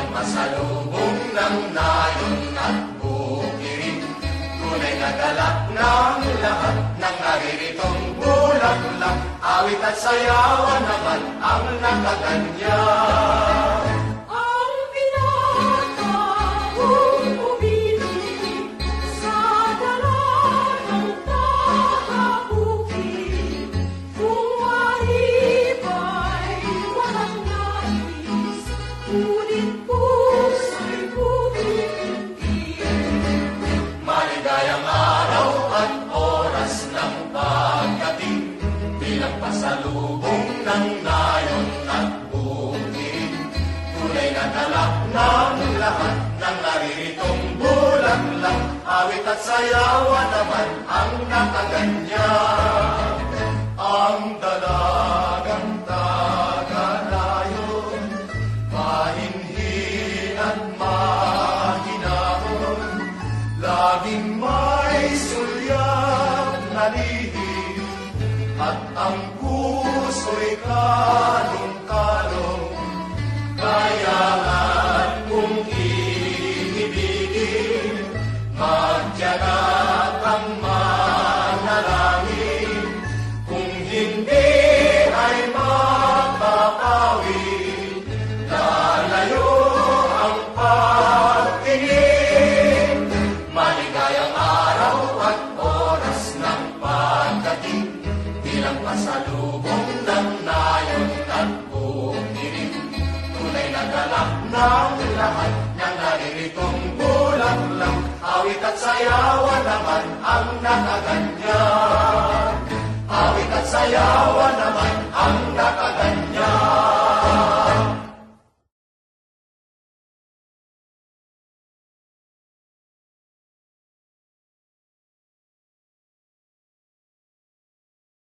Pasalubong ng nayon at bukirin, tunay na galak ng lahat ng naririto'ng bulaklak. Awit at sayawan naman ang nakaganyan. Ang pinakahong umibig sa dalagang taga-bukid, kung mahiba'y walang nais, ngunit puso'y bumibigin. Maligayang araw at oras ng pagdating, bilang pasalubong ng nayon at bukirin, tunay na galak ng lahat ng naririto'ng bulaklak. Awit at sayawan naman ang nakaganyan. Ang dalagang taga-nayon, mahinhin at mahinahon, laging may sulyap na lihim, at ang puso'y kalong-kalong. Kaya't kung iibigin, magtiyaga kang manalangin. Kung hindi ay mapapawi, lalayo ang pagtingin. Maligayang araw at oras ng pagdating, bilang pasalubong ng nayon at bukirin, tunay na galak ng lahat ng naririto'ng bulaklak. Awit at sayawan naman ang nakaganyan. Awit at sayawan naman ang nakaganyan.